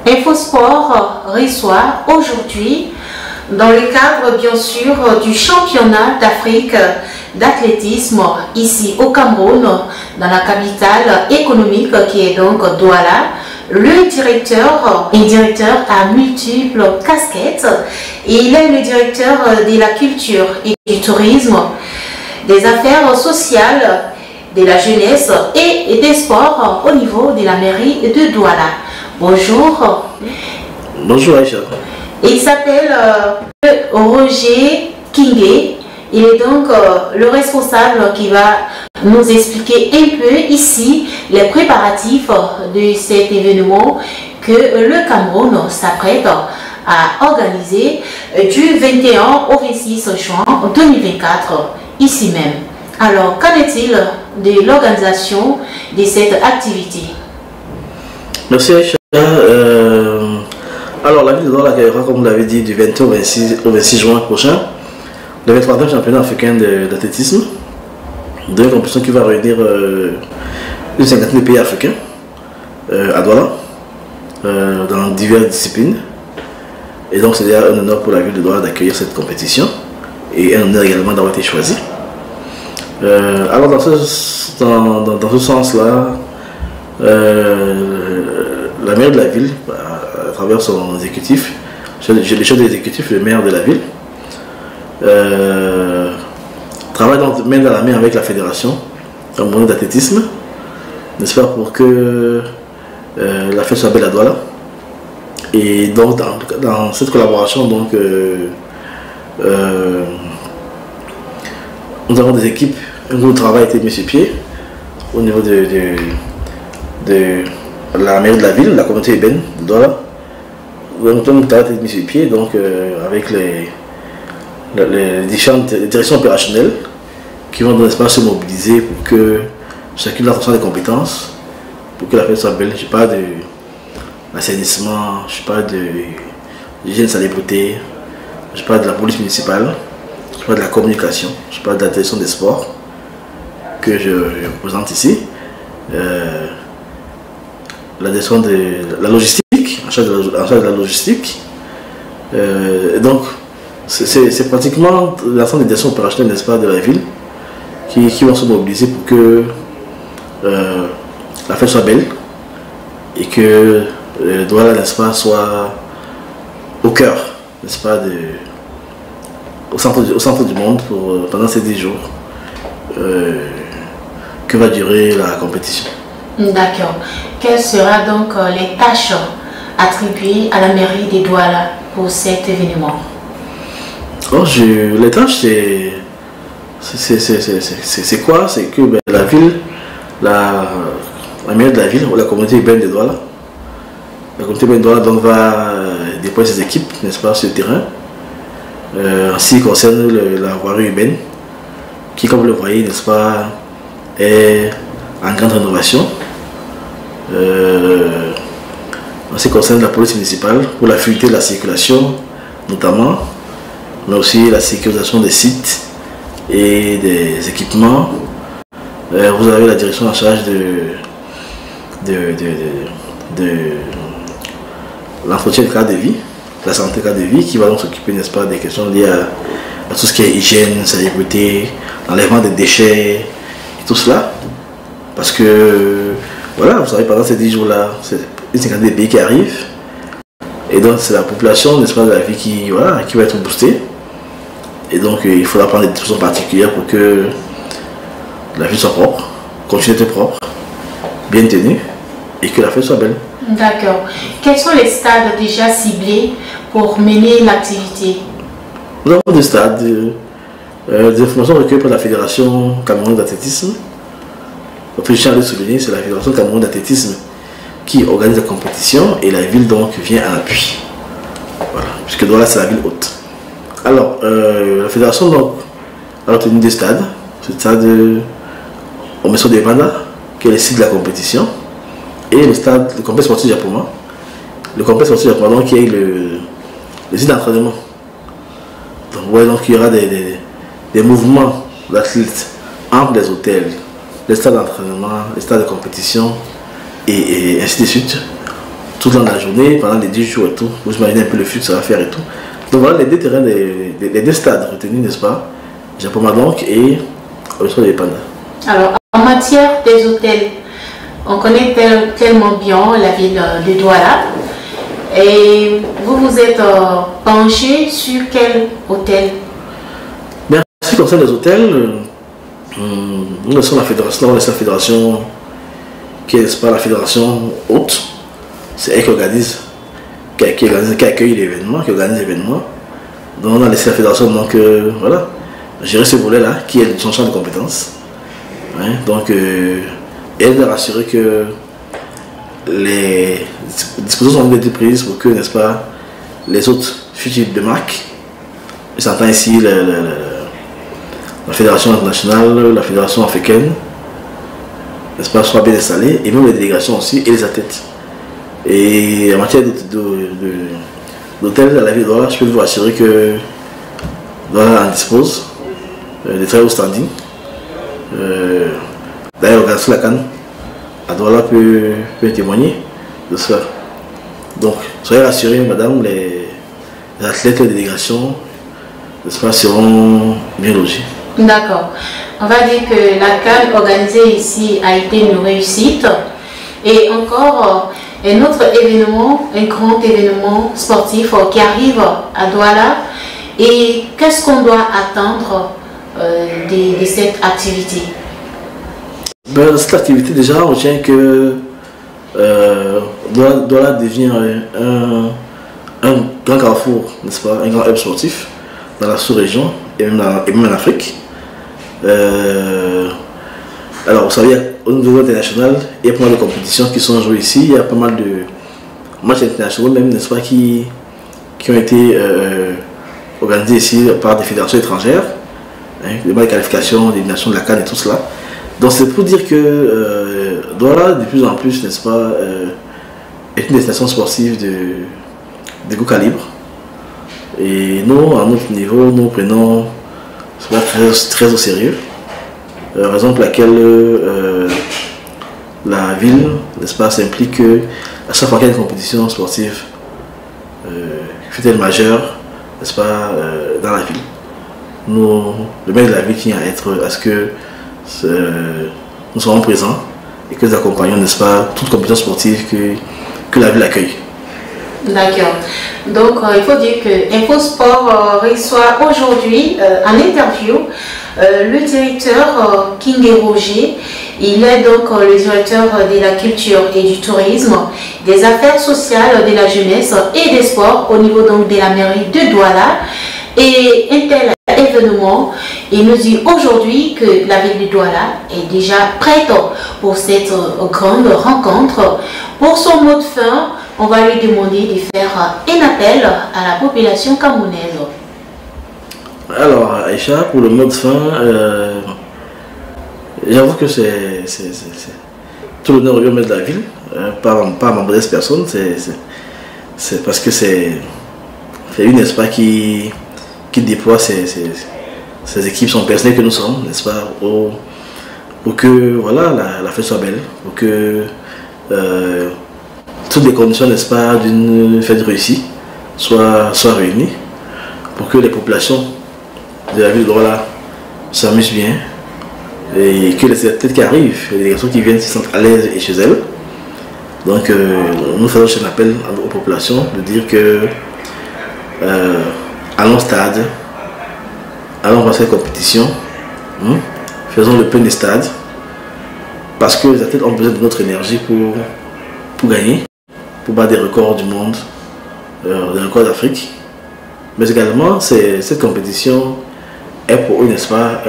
InfoSport reçoit aujourd'hui, dans le cadre bien sûr du championnat d'Afrique d'athlétisme ici au Cameroun, dans la capitale économique qui est donc Douala, le directeur est directeur à multiples casquettes. Il est le directeur de la culture et du tourisme, des affaires sociales, de la jeunesse et des sports au niveau de la mairie de Douala. Bonjour. Bonjour Aïcha. Il s'appelle Roger Kingé. Il est donc le responsable qui va nous expliquer un peu ici les préparatifs de cet événement que le Cameroun s'apprête à organiser du 21 au 26 juin 2024 ici même. Alors, qu'en est-il de l'organisation de cette activité? Merci Aïcha. Alors, la ville de Douala accueillera, comme vous l'avez dit, du 21 au 26 juin prochain, le 23e championnat africain d'athlétisme, de compétition qui va réunir une cinquantaine de pays africains à Douala, dans diverses disciplines. Et donc, c'est un honneur pour la ville de Douala d'accueillir cette compétition et un honneur également d'avoir été choisi. Alors, dans ce sens-là, la maire de la ville, à travers son exécutif, le chef de l'exécutif, le maire de la ville, travaille main dans la main avec la fédération camerounaise d'athlétisme, n'est-ce pas, pour que la fête soit belle à Douala. Et donc dans cette collaboration, donc, nous avons des équipes, un groupe de travail a été mis sur pied au niveau de la mairie de la ville, la communauté urbaine de Douala. Un groupe de travail a été mis sur pied, donc avec les différentes directions opérationnelles qui vont dans l'espace se mobiliser pour que chacune d'entre eux ait des compétences, pour que la fête soit belle. Je parle de l'assainissement, je parle de l'hygiène salubrité, je parle de la police municipale, je parle de la communication, je parle de la direction des sports que je représente ici, la direction de la logistique, en charge de la logistique. Donc, c'est pratiquement l'ensemble des directions opérationnelles, n'est-ce pas, de la ville qui vont se mobiliser pour que la fête soit belle et que Douala, n'est-ce pas, soit au cœur, n'est-ce pas, au centre du monde pendant ces 10 jours que va durer la compétition. D'accord. Quelles seront donc les tâches attribuées à la mairie de Douala pour cet événement? Oh, les tâches, c'est quoi? C'est que la ville, la mairie de la ville, ou la communauté urbaine de Douala, la communauté urbaine de Douala donc, va déployer ses équipes, n'est-ce pas, sur le terrain, en ce qui concerne la voirie urbaine, qui, comme vous le voyez, n'est-ce pas, est en grande rénovation. En ce qui concerne la police municipale, pour la fluidité de la circulation, notamment, mais aussi la sécurisation des sites et des équipements. Vous avez la direction en charge de l'entretien de cadre de vie, la santé de cadre de vie, qui va donc s'occuper, n'est-ce pas, des questions liées à tout ce qui est hygiène, salubrité, enlèvement des déchets et tout cela. Parce que, voilà, vous savez, pendant ces 10 jours-là, c'est une cinquantaine de pays qui arrivent. Et donc, c'est la population, n'est-ce pas, de la vie qui va être boostée. Et donc, il faudra prendre des dispositions particulières pour que la ville soit propre, continue d'être propre, bien tenue, et que la fête soit belle. D'accord. Quels sont les stades déjà ciblés pour mener l'activité? Nous avons des stades, des informations recueillies par la Fédération camerounaise d'athlétisme. Je tiens à le souligner, c'est la Fédération camerounaise d'athlétisme qui organise la compétition et la ville donc vient en appui. Voilà, puisque Douala c'est la ville haute. Alors, la fédération donc, a retenu des stades. Le stade Omeso de Banda, qui est le site de la compétition, et le complexe sportif japonais. Le complexe sportif japonais donc, qui est le site d'entraînement. Donc, vous voyez donc qu'il y aura des mouvements d'athlètes entre les hôtels, les stades d'entraînement, les stades de compétition et ainsi de suite. toute la journée, pendant les 10 jours et tout. Vous imaginez un peu le flux que ça va faire et tout. Donc voilà les deux terrains, les deux stades retenus, n'est-ce pas? Japoma donc et Olympia des Pandas. Alors, en matière des hôtels, on connaît tellement bien la ville de Douala. Et vous vous êtes penché sur quel hôtel? Bien, en ce qui concerne les hôtels, nous sommes la fédération qui est pas la fédération haute, c'est elle qui organise, qui accueille l'événement, qui organise l'événement. Donc on a laissé la fédération donc voilà, gérer ce volet-là qui est son champ de compétences. Hein, donc elle doit rassurer que les dispositions ont été prises pour que, n'est-ce pas, les autres futurs de marque, j'entends ici la fédération internationale, la fédération africaine, n'est-ce pas, soient bien installées, et même les délégations aussi, et les athlètes. Et en matière d'hôtel à la ville de Douala, je peux vous assurer que Douala en dispose de très haut standing. D'ailleurs, l'organisation de la CAN à Douala peut témoigner de cela. Donc, soyez rassurés, madame, les athlètes et les délégations, n'est-ce pas, seront bien logés. D'accord. On va dire que la CAN organisée ici a été une réussite. Et encore un autre événement, un grand événement sportif qui arrive à Douala. Et qu'est-ce qu'on doit attendre de cette activité? Ben, cette activité, déjà, on tient que Douala devient un grand carrefour, n'est-ce pas, un grand hub sportif dans la sous-région et même en Afrique. Alors, vous savez, au niveau international, il y a pas mal de compétitions qui sont jouées ici, il y a pas mal de matchs internationaux même, n'est-ce pas, qui ont été organisés ici par des fédérations étrangères, hein, des matchs de qualification, d'élimination de la CAN et tout cela. Donc c'est pour dire que Douala, de plus en plus, n'est-ce pas, est une destination sportive de gros calibre. Et nous, à notre niveau, nous prenons cela très au sérieux. Raison pour laquelle la ville, n'est-ce pas, s'implique à chaque fois qu'il y a une compétition sportive, fut-elle majeure, n'est-ce pas, dans la ville. Nous, le maire de la ville tient à ce que nous serons présents et que nous accompagnons, n'est-ce pas, toute compétition sportive que la ville accueille. D'accord. Donc, il faut dire que InfoSport reçoit aujourd'hui en interview le directeur King Roger. Il est donc le directeur de la culture et du tourisme, des affaires sociales, de la jeunesse et des sports au niveau donc de la mairie de Douala. Et un tel événement, il nous dit aujourd'hui que la ville de Douala est déjà prête pour cette grande rencontre. Pour son mot de fin, on va lui demander de faire un appel à la population camerounaise. Alors, Aïcha, pour le mot de fin, j'avoue que c'est tout l'honneur au maire de la ville, pas à ma modeste personne, c'est parce que c'est une, n'est-ce pas, qui déploie ces équipes, son personnel que nous sommes, n'est-ce pas, pour que voilà, la fête soit belle, pour que toutes les conditions, n'est-ce pas, d'une fête réussie soient réunies, pour que les populations de la ville de Douala s'amusent bien et que les athlètes qui arrivent, les délégations qui viennent se sentent à l'aise et chez elles. Donc nous faisons un appel aux populations de dire que allons au stade, allons voir cette compétition, faisons le plein des stades, parce que les athlètes ont besoin de notre énergie pour gagner, pour battre des records du monde, des records d'Afrique. Mais également, cette compétition est pour eux, n'est-ce pas,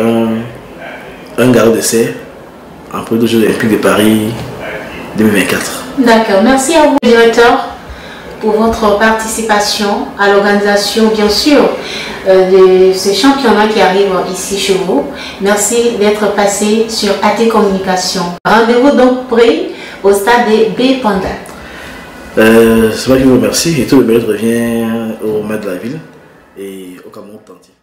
un galop d'essai en pour les Jeux Olympiques de Paris 2024. D'accord, merci à vous, directeur, pour votre participation à l'organisation, bien sûr, de ce championnat qui arrive ici chez vous. Merci d'être passé sur AT Communication. Rendez-vous donc prêt au stade des B Panda. C'est moi qui vous remercie et tout le mérite revient au maire de la ville et au Cameroun entier.